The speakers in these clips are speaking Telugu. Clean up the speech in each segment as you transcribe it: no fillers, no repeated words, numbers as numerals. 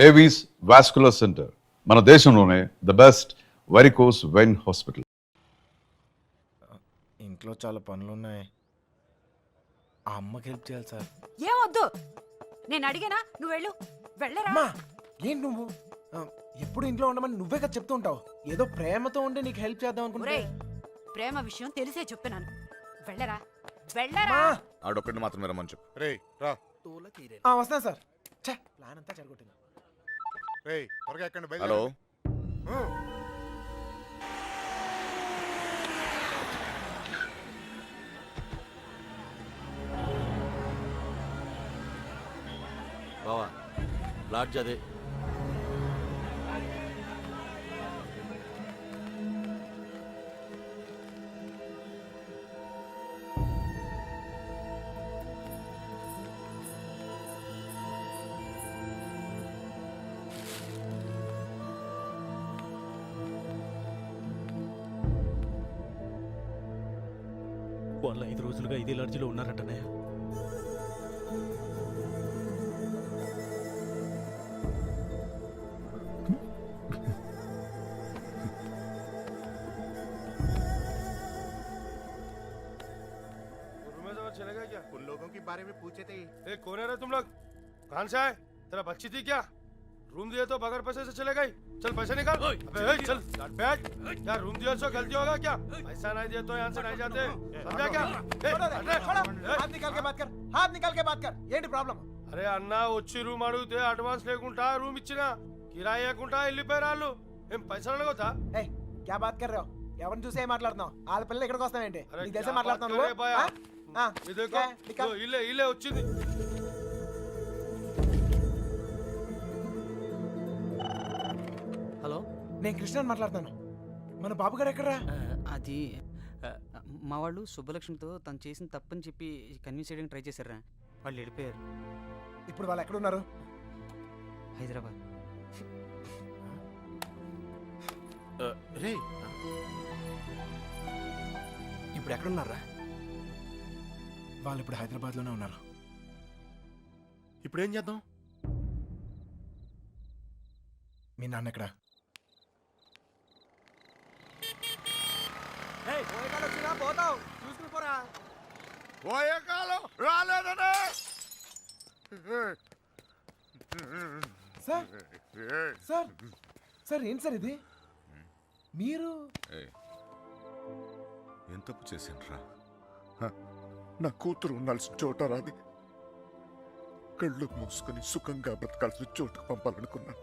ఏవీస్ వాస్కులర్ సెంటర్ మన దేశంలోనే the best varicose vein hospital. ఇంట్లో చాలా పనులు ఉన్నాయి. ఆ అమ్మకి హెల్ప్ చేయాలి సార్. ఏమొద్దు, నేను అడిగానా, నువ్వు వెళ్ళు. వెళ్ళరా. అమ్మా ఏం నువ్వు ఎప్పుడు ఇంట్లో ఉండమని నువ్వే కదా చెప్తూ ఉంటావు. ఏదో ప్రేమతో ఉండి నీకు హెల్ప్ చేద్దాం అనుకుంటే. ఒరేయ్, ప్రేమ విషయం తెలిసే చెప్తున్నాను. వెళ్ళరా వెళ్ళరా. ఆడొక్కడిని మాత్రమే రమ్మని చెప్పు. రేయ్ రా. వస్తాను సార్. ప్లాన్ అంతా చెడగొట్టింది. రేయ్ త్వరగా ఎక్కండి. హలో బావా, లాడ్జ్ అదే. వాళ్ళు 5 రోజులుగా ఇదే లాడ్జిలో ఉన్నారంటనే. चलेगा क्या? उन लोगों के बारे में पूछे थे. कौन है रे तुम लोग? कहाँ से आए? तेरा बच्ची थी क्या? रूम दिए तो बगैर पैसे से चले गई. चल पैसे निकाल. अबे चल बैठ. क्या रूम दिया सो गलती होगा क्या? पैसा नहीं दिए तो यहाँ से नहीं जाते. समझा क्या? हाथ निकाल के बात कर. हाथ निकाल के बात कर. ఏంటి ప్రాబ్లం? అరే అన్న, వచ్చి రూమ్ అడిగితే అడ్వాన్స్ లేకుండా రూమ్ ఇచ్చినా, కిరాయి లేకుండా వెళ్ళిపోయారు వాళ్ళు. ఏం పైసలు అడగొద్దా? ఏయ్ క్యా బాత్ కర్ రहे हो? ఎవరిని చూసే మాట్లాడుతున్నావు? వాళ్ళ పిల్లలు ఇక్కడికి వస్తావేంటి? నీకు తెలిసే మాట్లాడుతున్నావు నువ్వు? ఇల్లే ఇల్లే వచ్చింది. హలో, నేను కృష్ణ మాట్లాడుతాను. మన బాబు గారు ఎక్కడరా? అది మా వాళ్ళు సుబ్బలక్ష్మితో తను చేసిన తప్పని చెప్పి కన్విన్స్ చేయడానికి ట్రై చేశారా. వాళ్ళు వెళ్ళిపోయారు. ఇప్పుడు వాళ్ళు ఎక్కడున్నారు? హైదరాబాద్. రే, ఇప్పుడు ఎక్కడున్నారా? వాళ్ళు ఇప్పుడు హైదరాబాద్ లోనే ఉన్నారు. ఇప్పుడు ఏం చేద్దాం? మీ నాన్న ఎక్కడ? పోతావు చూసుకుని పోరా. పోయే కాలం రాలేదనే. సార్ సార్ సార్ ఏంటి సార్ ఇది? మీరు ఏం తప్పు చేసిండ్రా? నా కూతురు ఉండాల్సిన చోట రాది. కళ్ళు మూసుకొని సుఖంగా బ్రతకాల్సిన చోటుకు పంపాలనుకున్నా.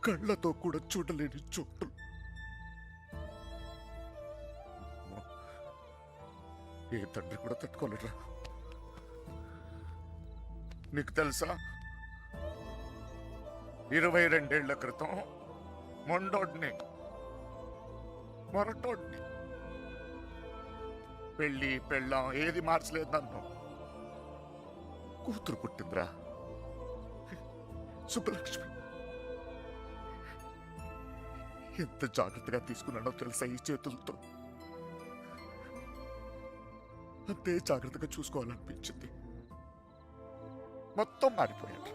కళ్ళతో కూడా చూడలేని చోటు. ఏ తండ్రి కూడా తట్టుకోలేరా. నీకు తెలుసా, 22 ఏళ్ల క్రితం మొండోడ్ని మొరటోడ్ని పెళ్ళి పెళ్ళాం ఏది మార్చలేదు నన్ను. కూతురు పుట్టిందిరా, సుబ్బలక్ష్మి. ఎంత జాగ్రత్తగా తీసుకున్నానో తెలుసా ఈ చేతులతో. అంతే జాగ్రత్తగా చూసుకోవాలనిపించింది. మొత్తం మారిపోయాడు.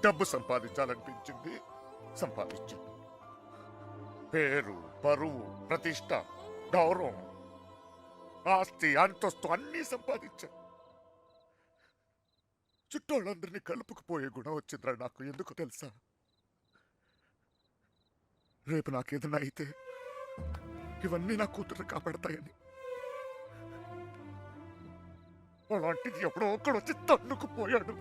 డబ్బు సంపాదించాలనిపించింది, సంపాదించాను. పేరు, పరువు, ప్రతిష్ట, గౌరవం, ఆస్తి, అంతస్తు అన్నీ సంపాదించాను. చుట్టోళ్ళందరినీ కలుపుకుపోయే గుణం వచ్చిందిరా నాకు. ఎందుకు తెలుసా? రేపు నాకేదన్నా అయితే ఇవన్నీ నా కూతురు కాపాడతాయని. అలాంటిది ఎప్పుడో ఒక్కడు వచ్చి తన్నుకుపోయాడు.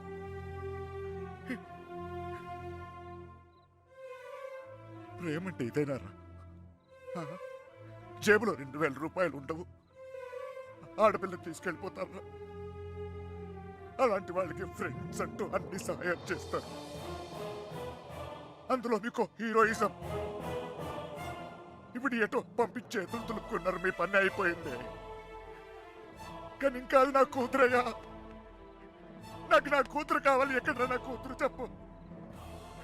ప్రేమంటే ఇదేనారా? జేబులో 2000 రూపాయలు ఉండవు, ఆడపిల్లని తీసుకెళ్ళిపోతారా? అలాంటి వాళ్ళకి ఫ్రెండ్స్ అంటూ అన్ని సహాయం చేస్తారు. అందులో మీకు హీరోయిజం. ఇప్పుడు ఎటో పంపించే దులుపుకున్నారు. మీ పని అయిపోయింది. కానీ ఇంకా అది నా కూతురయ్యా. నాకు నా కూతురు కావాలి. ఎక్కడ నా కూతురు చెప్పు.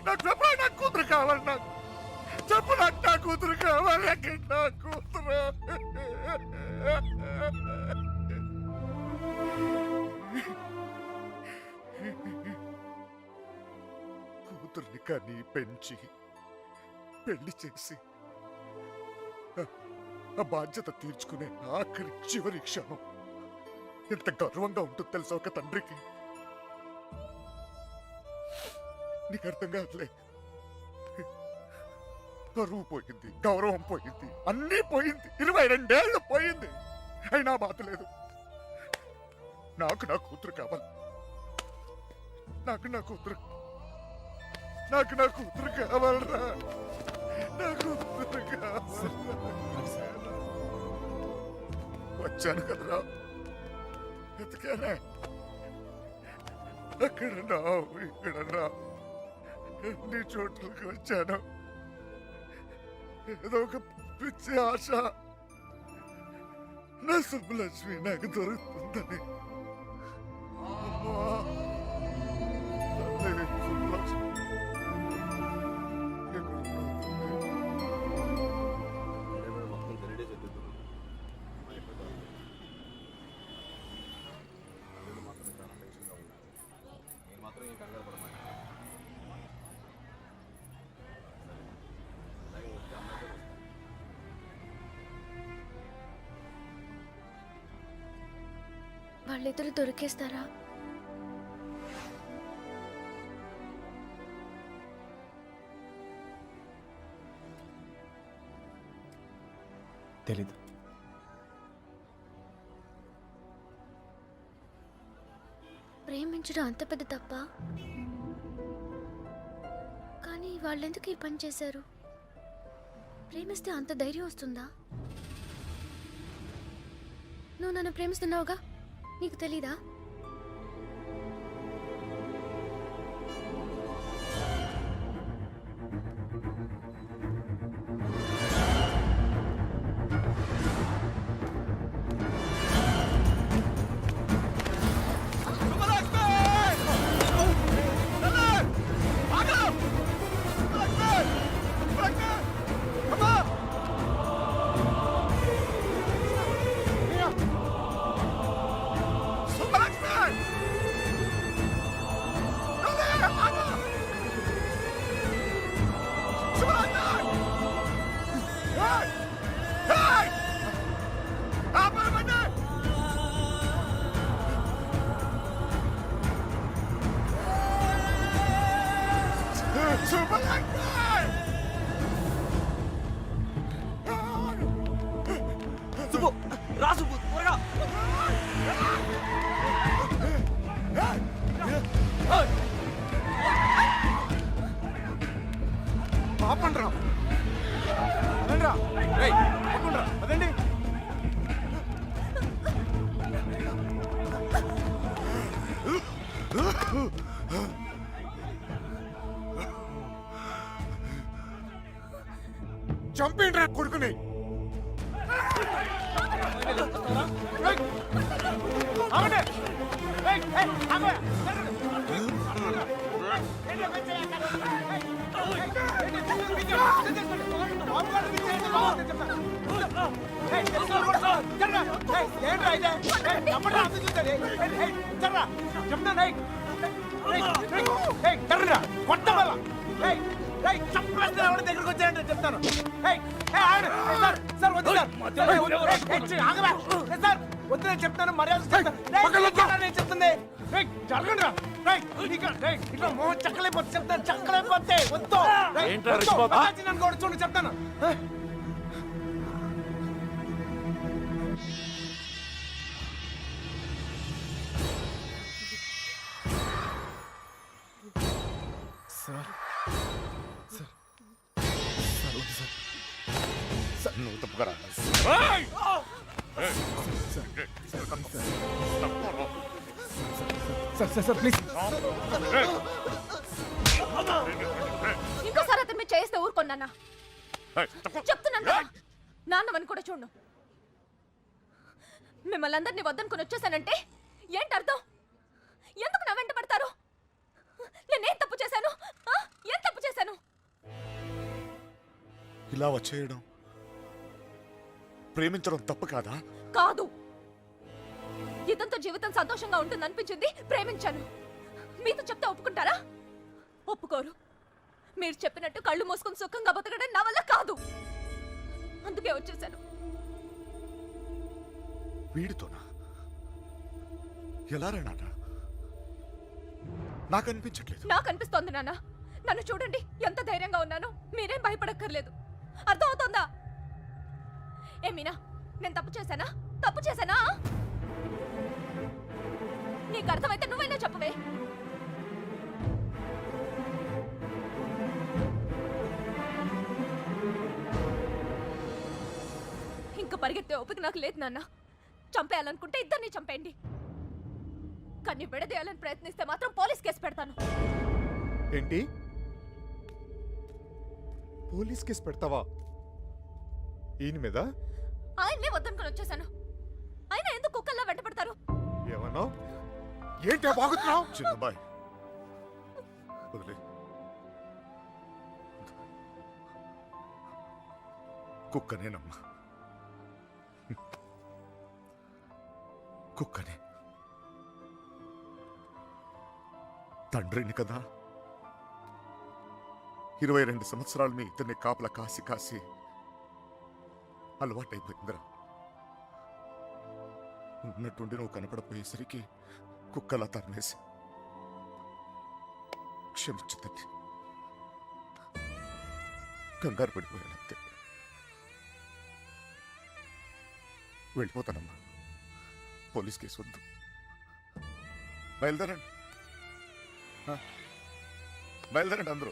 నాకు చెప్పు, నా కూతురు కావాలి. నాకు చెప్పు, నాకు నా కూతురు కావాలి. ఎక్కడ నా కూతురు? కని పెంచి పెళ్లి చేసి ఆ బాధ్యత తీర్చుకునే ఆఖరి చివరి క్షణం ఎంత గర్వంగా ఉంటుంది తెలుసా ఒక తండ్రికి. నీకు అర్థం కాదులే. పరువు పోయింది, గౌరవం పోయింది, అన్నీ పోయింది, 22 ఏళ్ళు పోయింది. అయినా బాధ లేదు. నాకు నా కూతురు కావాలి. నాకు నా కూతురు కావాలరా. నా కూతురు కావాలి. వచ్చాను కదరా, ఎతికానే. అక్కడన్నా ఇక్కడన్నా నీ చోట్లకి వచ్చాను. ఏదో ఒక పిచ్చి ఆశ, నా సుబ్బలక్ష్మి నాకు దొరుకుతుందని. అమ్మా, తల్లి సుబ్బలక్ష్మి వాళ్ళిద్దరు దొరికేస్తారా? తెలీదు. ప్రేమించడం అంత పెద్ద తప్ప? కానీ వాళ్ళెందుకు ఈ పని చేశారు? ప్రేమిస్తే అంత ధైర్యం వస్తుందా? నువ్వు నన్ను ప్రేమిస్తున్నావుగా, నీకు తెలీదా? చంపేంట్రా కొడుకుని. దగ్గరకు వచ్చాయంటే చెప్తాను. వద్దు చెప్తాను, మర్యాద నేను చెప్తుంది. జరగండి, ఇట్లా మోహన్ చక్కలైపోతే చెప్తాను, చక్కలైపోతే వద్దు నన్ను కూడా చూడండి చెప్తాను. సార్ నువ్వు తప్పుకరా. Sir please. ఇంకోసారి అతను మీరు చేస్తే ఊరుకోన్నా. చెప్తున్నాను కదా, నాన్నమని కూడా చూడు. మిమ్మల్ని అందరినీ వద్దనుకుని వచ్చేసానంటే ఏంటి అర్థం? ఎందుకు నా వెంట పడతారు? నేనేం తప్పు చేశాను? ఏం తప్పు చేశాను? ఇలా వచ్చేయడం, ప్రేమించడం తప్పు కాదా? కాదు. ఇదంతా జీవితం సంతోషంగా ఉంటుంది అనిపించింది, ప్రేమించాను. మీతో చెప్తే ఒప్పుకుంటారా? ఒప్పుకోరు. మీరు చెప్పినట్టు కళ్ళు మూసుకొని సుఖంగా బతకడం నా వల్ల కాదు. అందుకే వచ్చేసాను. వీడితోనా? ఎలా రా నాన్న? నాకు అనిపించట్లేదు. నాకు అనిపిస్తోంది నాన్న. నన్ను చూడండి, ఎంత ధైర్యంగా ఉన్నాను. మీరేం భయపడక్కర్లేదు. అర్థమవుతోందా? ఏ మీనా, నేను తప్పు చేశానా? తప్పు చేశానా? నీకు అర్థమైతే నువ్వైనా చెప్పవే. ఇంకా పరిగెత్తే ఓపిక నాకు లేదు నాన్న. చంపేయాలనుకుంటే ఇద్దరిని చంపేయండి. కానీ విడదీయాలని ప్రయత్నిస్తే మాత్రం పోలీస్ కేసు పెడతాను. ఏంటి? పోలీస్ కేసు పెడతావా ఈయన మీద? ఆయన్నే వద్దనుకొని వచ్చేసాను. ఆయన ఎందుకు కుక్కల్లా వెంట పడతారు? ఏమన్నా? ఏంటి బాగుతున్నావు? చిన్నబాయ్ వదిలే. కుక్కనేనమ్మా, కుక్కనే. తండ్రిని కదా, 22 సంవత్సరాలు మీ ఇద్దరిని కాపలా కాసి కాసి అలవాటైపోయిందిరా. ఉన్నట్టుండి నువ్వు కనపడపోయేసరికి కుక్కలా తరిమేసి. క్షమించు తల్లి, కంగారు పడిపోయాను అంతే. వెళ్ళిపోతానమ్మా. పోలీస్ కేసు వద్దు. బయలుదేరండి, బయలుదేరండి అందరూ.